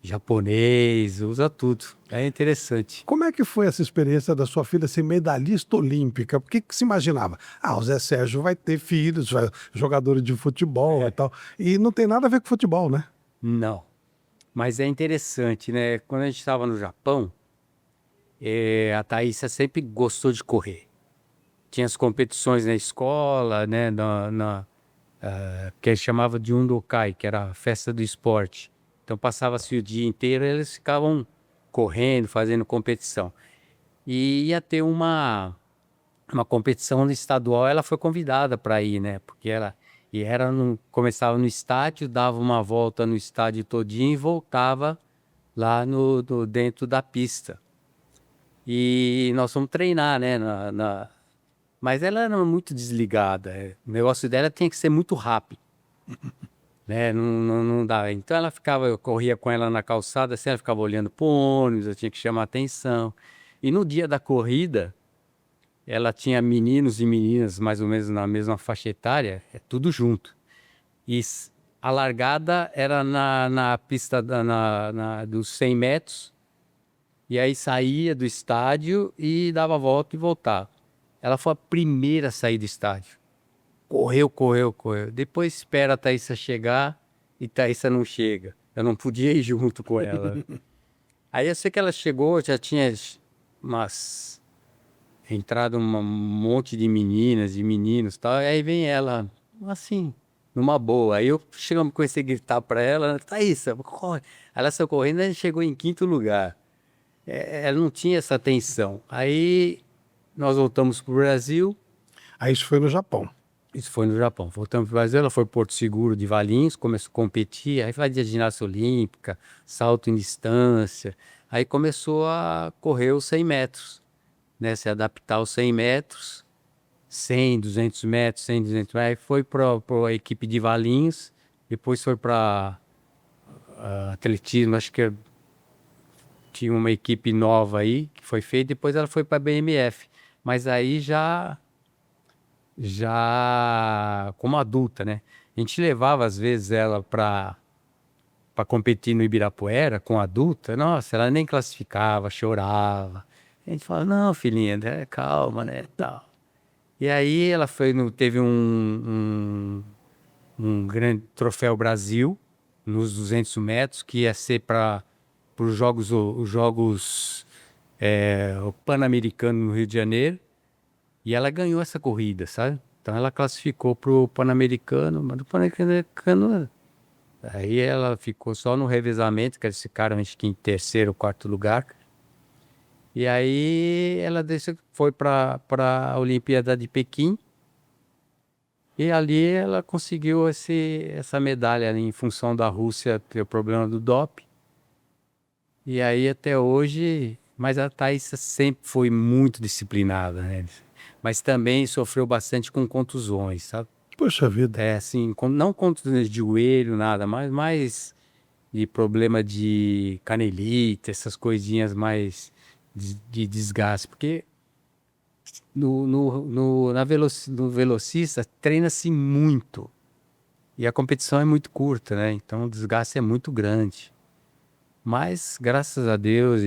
japonês, usa tudo. É interessante. Como é que foi essa experiência da sua filha ser medalhista olímpica? Por que que se imaginava? Ah, o Zé Sérgio vai ter filhos, jogadores de futebol e tal. E não tem nada a ver com futebol, né? Não. Mas é interessante, né? Quando a gente estava no Japão, a Thaísa sempre gostou de correr. Tinha as competições na escola, né? Que eles chamavam de Undokai, que era a festa do esporte. Então passava-se o dia inteiro e eles ficavam correndo, fazendo competição. E ia ter uma competição estadual, ela foi convidada para ir, né? Porque começava no estádio, dava uma volta no estádio todinho e voltava lá dentro da pista. E nós fomos treinar, né? Mas ela era muito desligada. O negócio dela tinha que ser muito rápido, né? Não dá. Então eu corria com ela na calçada, assim, ela ficava olhando para o ônibus, eu tinha que chamar atenção. E no dia da corrida, ela tinha meninos e meninas mais ou menos na mesma faixa etária, tudo junto. E a largada era na pista dos 100 metros, e aí saía do estádio e dava a volta e voltava. Ela foi a primeira a sair do estádio. Correu. Depois espera a Thaísa chegar e Thaísa não chega. Eu não podia ir junto com ela. Aí eu sei que ela chegou, já tinha entrado um monte de meninas e meninos e tal. E aí vem ela, assim, numa boa. Aí eu comecei a gritar para ela, Thaísa, corre. Ela saiu correndo e chegou em 5º lugar. Ela não tinha essa atenção. Aí nós voltamos para o Brasil. Aí isso foi no Japão. Isso foi no Japão. Voltamos para o Brasil, ela foi para Porto Seguro de Valinhos, começou a competir, aí fazia ginástica olímpica, salto em distância. Aí começou a correr os 100 metros, né? Se adaptar aos 100 metros, 100, 200 metros, 100, 200 metros. Aí foi para a equipe de Valinhos, depois foi para atletismo, acho que tinha uma equipe nova aí, que foi feita, depois ela foi para a BMF. Mas aí já como adulta, né? A gente levava às vezes ela para competir no Ibirapuera com adulta, nossa, ela nem classificava, chorava. A gente fala, não, filhinha, calma, né, tal. E aí ela teve um grande troféu Brasil nos 200 metros, que ia ser para os Jogos o Pan-Americano no Rio de Janeiro. E ela ganhou essa corrida, sabe? Então ela classificou pro Pan-Americano, mas no Pan-Americano aí ela ficou só no revezamento, que eles ficaram acho que em 3º ou 4º lugar. E aí ela foi para a Olimpíada de Pequim. E ali ela conseguiu essa medalha em função da Rússia ter o problema do doping. E aí até hoje, mas a Thaísa sempre foi muito disciplinada, né? Mas também sofreu bastante com contusões, sabe? Poxa vida. Assim, não contusões de joelho, nada, mas mais de problema de canelite, essas coisinhas mais de desgaste. Porque no velocista treina-se muito. E a competição é muito curta, né? Então o desgaste é muito grande. Mas, graças a Deus,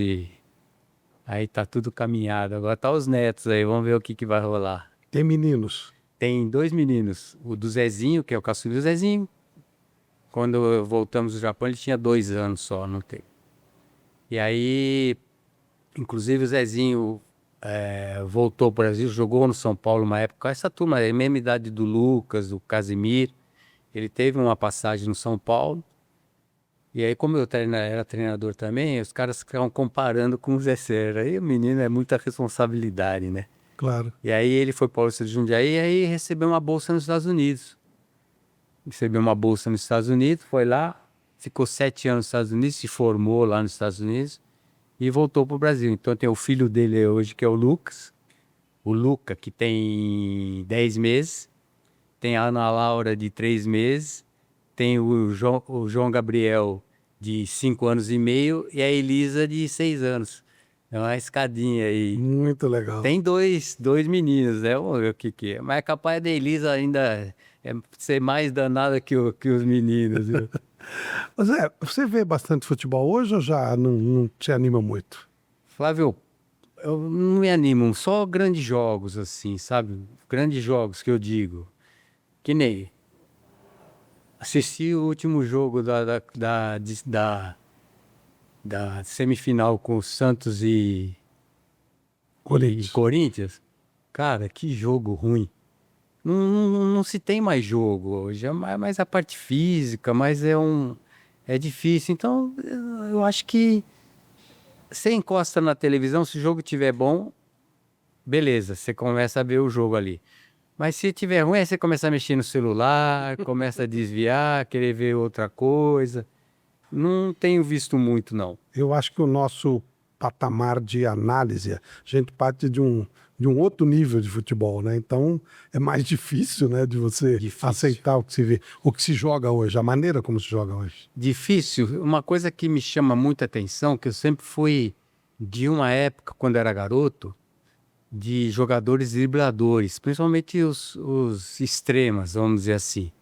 aí tá tudo caminhado. Agora tá os netos aí, vamos ver o que vai rolar. Tem meninos. Tem 2 meninos. O do Zezinho, que é o caçulinha do Zezinho. Quando voltamos do Japão, ele tinha 2 anos só, não tem. E aí, inclusive o Zezinho voltou para o Brasil, jogou no São Paulo uma época. Essa turma é a mesma idade do Lucas, do Casimir. Ele teve uma passagem no São Paulo. E aí, como eu era treinador também, os caras ficavam comparando com o Zé Serra. Aí o menino é muita responsabilidade, né? Claro. E aí ele foi para o Paulista de Jundiaí e aí recebeu uma bolsa nos Estados Unidos. Recebeu uma bolsa nos Estados Unidos, foi lá, ficou 7 anos nos Estados Unidos, se formou lá nos Estados Unidos e voltou para o Brasil. Então tem o filho dele hoje, que é o Lucas. O Luca, que tem 10 meses. Tem a Ana Laura, de 3 meses. Tem o João Gabriel, de 5 anos e meio. E a Elisa, de 6 anos. É uma escadinha aí. Muito legal. Tem dois meninos, né? Vamos ver o que é. Mas é capaz da Elisa ainda ser mais danada que os meninos, viu? Mas você vê bastante futebol hoje ou já não te anima muito? Flávio, eu não me animo, só grandes jogos, assim, sabe? Grandes jogos que eu digo. Que nem assisti o último jogo da semifinal com o Santos e Corinthians. Corinthians. Cara, que jogo ruim. Não se tem mais jogo hoje, é mais a parte física, mas é difícil. Então, eu acho que você encosta na televisão, se o jogo tiver bom, beleza, você começa a ver o jogo ali. Mas se tiver ruim, aí você começa a mexer no celular, começa a desviar, querer ver outra coisa. Não tenho visto muito, não. Eu acho que o nosso patamar de análise, a gente parte de um outro nível de futebol, né? Então é mais difícil, né, de você Difícil. aceitar o que se vê, o que se joga hoje, a maneira como se joga hoje. Difícil, uma coisa que me chama muita atenção, que eu sempre fui de uma época, quando era garoto, de jogadores dribladores, principalmente os extremas, vamos dizer assim.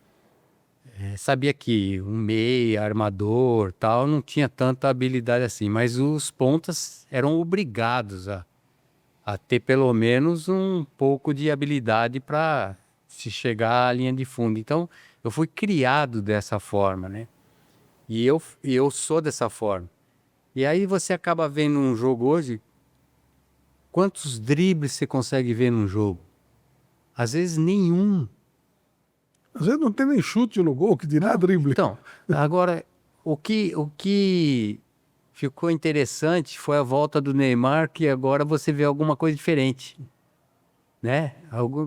Sabia que um meia, armador, tal, não tinha tanta habilidade assim, mas os pontas eram obrigados a ter pelo menos um pouco de habilidade para se chegar à linha de fundo. Então, eu fui criado dessa forma, né? E eu sou dessa forma. E aí você acaba vendo um jogo hoje, quantos dribles você consegue ver num jogo? Às vezes nenhum. Às vezes não tem nem chute no gol, que dirá drible. Então, agora, o que ficou interessante foi a volta do Neymar, que agora você vê alguma coisa diferente, né?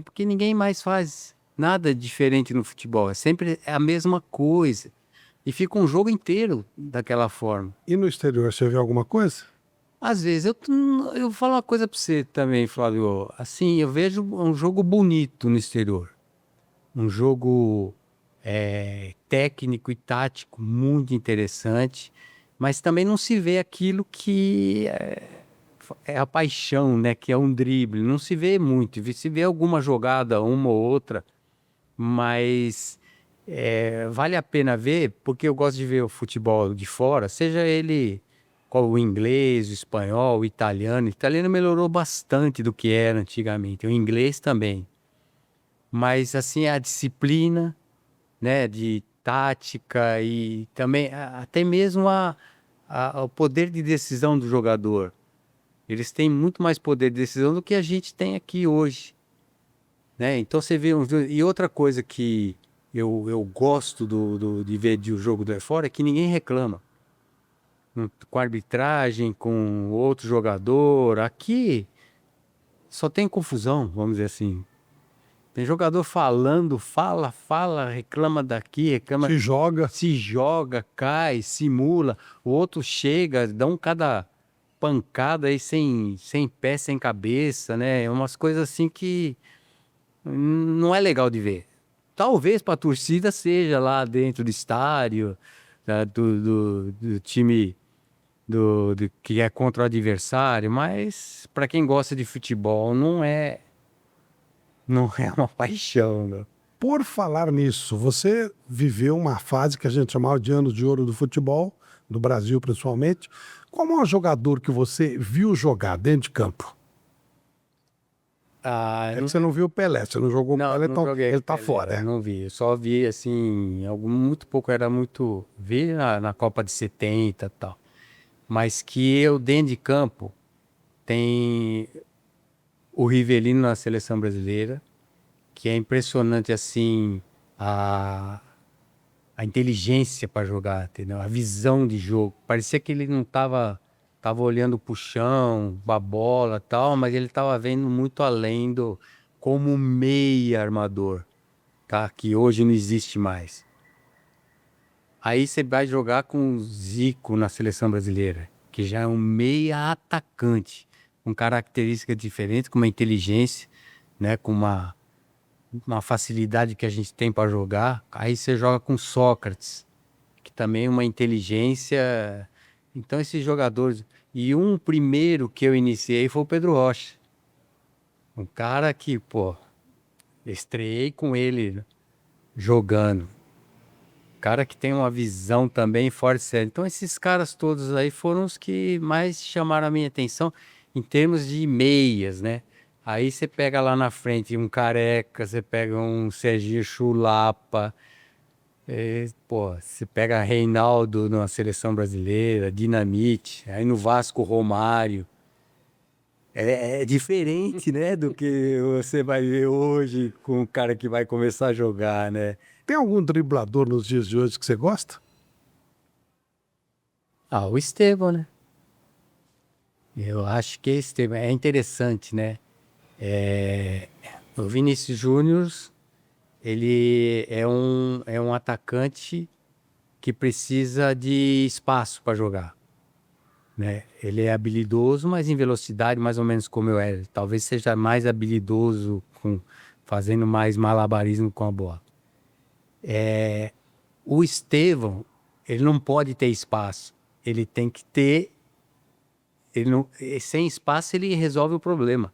Porque ninguém mais faz nada diferente no futebol, é sempre a mesma coisa. E fica um jogo inteiro daquela forma. E no exterior, você vê alguma coisa? Às vezes, eu vou falar uma coisa para você também, Flávio. Assim, eu vejo um jogo bonito no exterior. Um jogo técnico e tático muito interessante, mas também não se vê aquilo que é a paixão, né? Que é um drible. Não se vê muito. Se vê alguma jogada, uma ou outra, mas vale a pena ver, porque eu gosto de ver o futebol de fora, seja ele qual o inglês, o espanhol, o italiano. O italiano melhorou bastante do que era antigamente. O inglês também. Mas assim, a disciplina, né, de tática e também até mesmo o poder de decisão do jogador. Eles têm muito mais poder de decisão do que a gente tem aqui hoje, né? Então você vê e outra coisa que eu gosto de ver de o jogo do fora é que ninguém reclama. Com arbitragem, com outro jogador. Aqui só tem confusão, vamos dizer assim. Tem jogador falando, fala, reclama daqui, reclama, Se joga. cai, simula. O outro chega, dá cada pancada aí sem pé, sem cabeça, né? Umas coisas assim que não é legal de ver. Talvez para a torcida seja lá dentro do estádio, tá, do time que é contra o adversário, mas para quem gosta de futebol não é uma paixão, né? Por falar nisso, você viveu uma fase que a gente chamava de anos de ouro do futebol, do Brasil principalmente. Qual é o maior jogador que você viu jogar dentro de campo? Ah, É que você não viu o Pelé, você não jogou o não, Pelé, não então joguei ele com tá Pelé, fora. eu não vi. Eu só vi, assim, muito pouco, vi na Copa de 70 e tal. Mas que eu, dentro de campo, tem o Rivelino na seleção brasileira, que é impressionante, assim, a, a inteligência para jogar, entendeu? A visão de jogo. Parecia que ele não tava olhando pro chão, a bola, tal, mas ele tava vendo muito além do como meia armador, tá? Que hoje não existe mais. Aí você vai jogar com o Zico na seleção brasileira, que já é um meia atacante, com características diferentes, com uma inteligência, né? Com uma facilidade que a gente tem para jogar. Aí você joga com Sócrates, que também é uma inteligência. Então esses jogadores. E um primeiro que eu iniciei foi o Pedro Rocha. Um cara que, pô, estreiei com ele jogando. Cara que tem uma visão também forte, sério. Então esses caras todos aí foram os que mais chamaram a minha atenção em termos de meias, né? Aí você pega lá na frente um Careca, você pega um Serginho Chulapa, pô, você pega Reinaldo na seleção brasileira, Dinamite, aí no Vasco Romário. É diferente, né, do que você vai ver hoje com o cara que vai começar a jogar, né? Tem algum driblador nos dias de hoje que você gosta? Ah, o Estevão, né? Eu acho que esse tema é interessante, né? O Vinícius Júnior, ele é um atacante que precisa de espaço para jogar, né? Ele é habilidoso, mas em velocidade mais ou menos como eu era. Talvez seja mais habilidoso fazendo mais malabarismo com a bola. O Estevão, ele não pode ter espaço. Ele tem que ter. Ele não, sem espaço ele resolve o problema.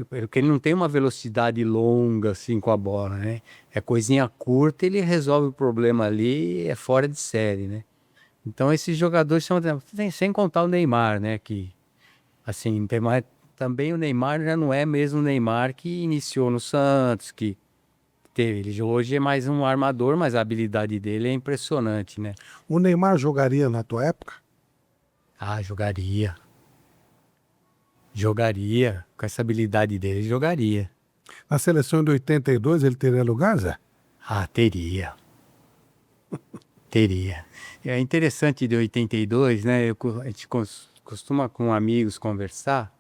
Porque ele não tem uma velocidade longa assim com a bola, né? É coisinha curta, ele resolve o problema ali, é fora de série, né? Então esses jogadores são, sem contar o Neymar, né? Que assim, também o Neymar já não é mesmo o Neymar que iniciou no Santos, que teve. Ele hoje é mais um armador, mas a habilidade dele é impressionante, né? O Neymar jogaria na tua época? Ah, jogaria. Jogaria. Com essa habilidade dele, jogaria. Na seleção de 82 ele teria lugar, Zé? Ah, teria. Teria. É interessante de 82, né? A gente costuma com amigos conversar.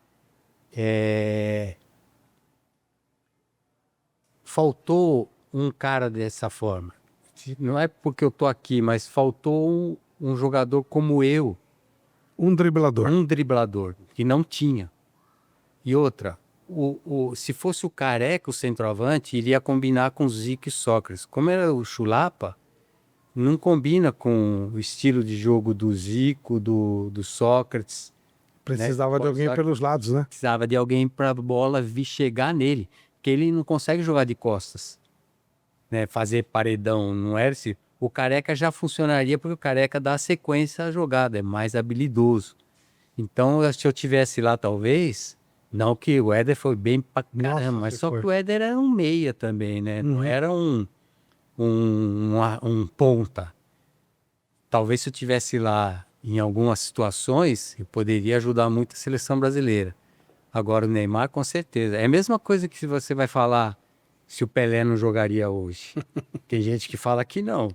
Faltou um cara dessa forma. Não é porque eu tô aqui, mas faltou um jogador como eu, Um driblador. um driblador, que não tinha. E outra, se fosse o Careca, o centroavante, iria combinar com Zico e Sócrates. Como era o Chulapa, não combina com o estilo de jogo do Zico, do Sócrates. Precisava de alguém pelos lados, né? Precisava de alguém para a bola vir chegar nele, porque ele não consegue jogar de costas, né? Fazer paredão, não era assim. O Careca já funcionaria porque o Careca dá sequência à jogada, é mais habilidoso. Então, se eu tivesse lá, talvez, não que o Éder foi bem pra caramba, Nossa, mas se só foi. que o Éder era um meia também, né? Não era um ponta. Talvez se eu tivesse lá em algumas situações, eu poderia ajudar muito a seleção brasileira. Agora o Neymar, com certeza. É a mesma coisa que se você vai falar se o Pelé não jogaria hoje. Tem gente que fala que não.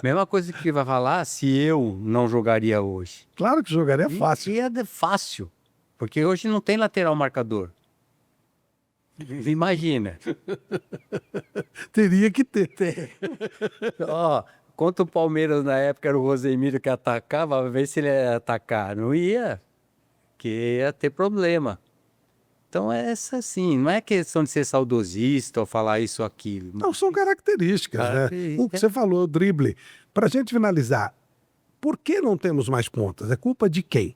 Mesma coisa que vai falar se eu não jogaria hoje. Claro que jogaria fácil. E é fácil, porque hoje não tem lateral marcador. Imagina. Teria que ter. Ó, contra o Palmeiras na época era o Rosemiro que atacava, a ver se ele ia atacar. Não ia, que ia ter problema. Então é essa assim, não é questão de ser saudosista ou falar isso ou aquilo. Não, são características, né? O que você falou, o drible. Para a gente finalizar, por que não temos mais pontas? É culpa de quem?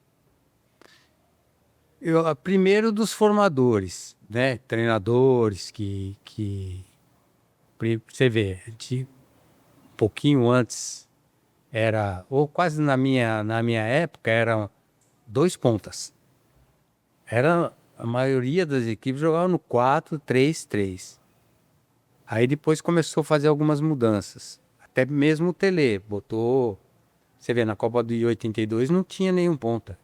Primeiro dos formadores, né? Treinadores você vê, um pouquinho antes era, ou quase na minha época, eram dois pontas. A maioria das equipes jogava no 4-3-3. Aí depois começou a fazer algumas mudanças. Até mesmo o Tele botou. Você vê, na Copa de 82 não tinha nenhum ponta.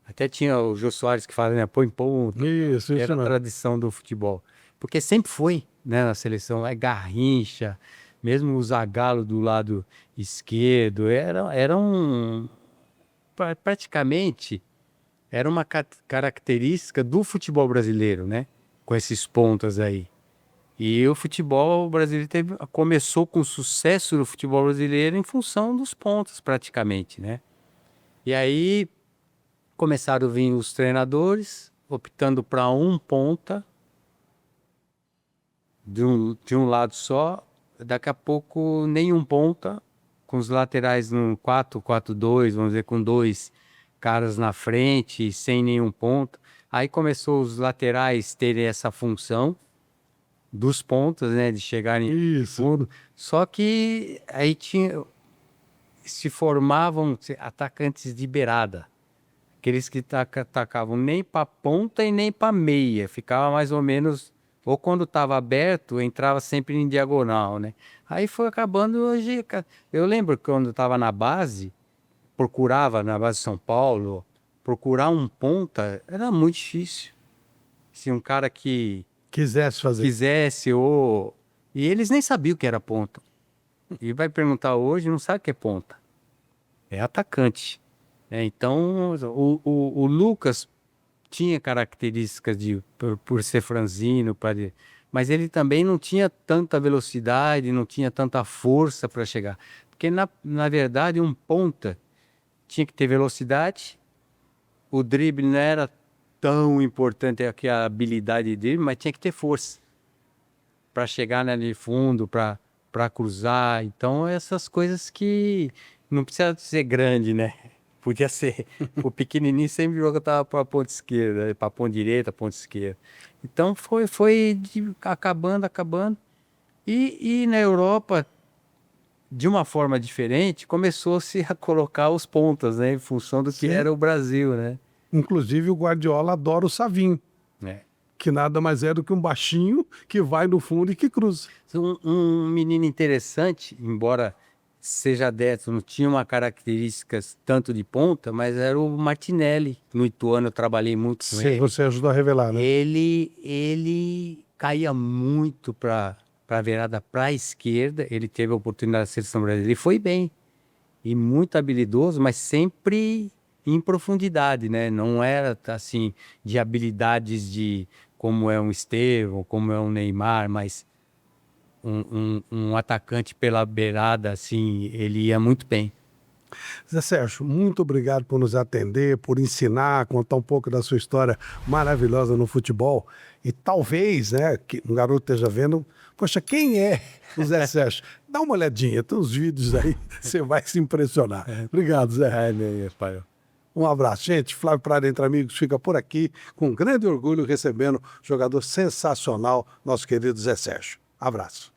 Até tinha o Jô Soares que fala, né? Põe ponta. Isso Era a mesmo. tradição do futebol. Porque sempre foi, né? Na seleção, é Garrincha, mesmo o Zagallo do lado esquerdo, praticamente era uma característica do futebol brasileiro, né? Com esses pontas aí. E o futebol brasileiro começou com sucesso no futebol brasileiro em função dos pontas, praticamente, né? E aí começaram a vir os treinadores, optando para um ponta, de um lado só. Daqui a pouco, nenhum ponta, com os laterais no 4-4-2, vamos dizer, com dois caras na frente, sem nenhum ponta. Aí começou os laterais terem essa função dos pontas, né, de chegarem no fundo. Só que aí se formavam atacantes de beirada. Aqueles que atacavam nem para ponta e nem para meia. Ficava mais ou menos... Ou quando estava aberto, entrava sempre em diagonal, né? Aí foi acabando hoje. Eu lembro que quando estava na base, procurava na base de São Paulo, procurar um ponta era muito difícil. Se um cara que quisesse, ou... E eles nem sabiam o que era ponta. E vai perguntar hoje, não sabe o que é ponta. É atacante. Então, o Lucas tinha características por ser franzino, mas ele também não tinha tanta velocidade, não tinha tanta força para chegar. Porque, na verdade, um ponta tinha que ter velocidade, o drible não era tão importante que a habilidade dele, mas tinha que ter força para chegar ali fundo, para cruzar. Então, essas coisas que não precisa ser grande, né? Podia ser. O pequenininho sempre jogava para a ponta esquerda, para a ponta direita, ponta esquerda. Então foi acabando. E na Europa, de uma forma diferente, começou-se a colocar os pontas, né? Em função do que era o Brasil, né? Inclusive o Guardiola adora o Savinho, que nada mais é do que um baixinho que vai no fundo e que cruza. Um menino interessante, embora seja destro, não tinha uma característica tanto de ponta, mas era o Martinelli. No Ituano eu trabalhei muito com ele. Você ajudou a revelar, né? Ele caía muito para a virada para a esquerda. Ele teve a oportunidade da seleção brasileira e foi bem. E muito habilidoso, mas sempre em profundidade, né? Não era assim de habilidades de como é um Estevão, como é um Neymar, mas um atacante pela beirada, assim, ele ia muito bem. Zé Sérgio, muito obrigado por nos atender, por ensinar, contar um pouco da sua história maravilhosa no futebol. E talvez, né, que um garoto esteja vendo, poxa, quem é o Zé Sérgio? Dá uma olhadinha, tem uns vídeos aí, você vai se impressionar. Obrigado, Zé. Pai. Um abraço, gente. Flávio Prado Entre Amigos fica por aqui, com grande orgulho recebendo um jogador sensacional, nosso querido Zé Sérgio. Abraço.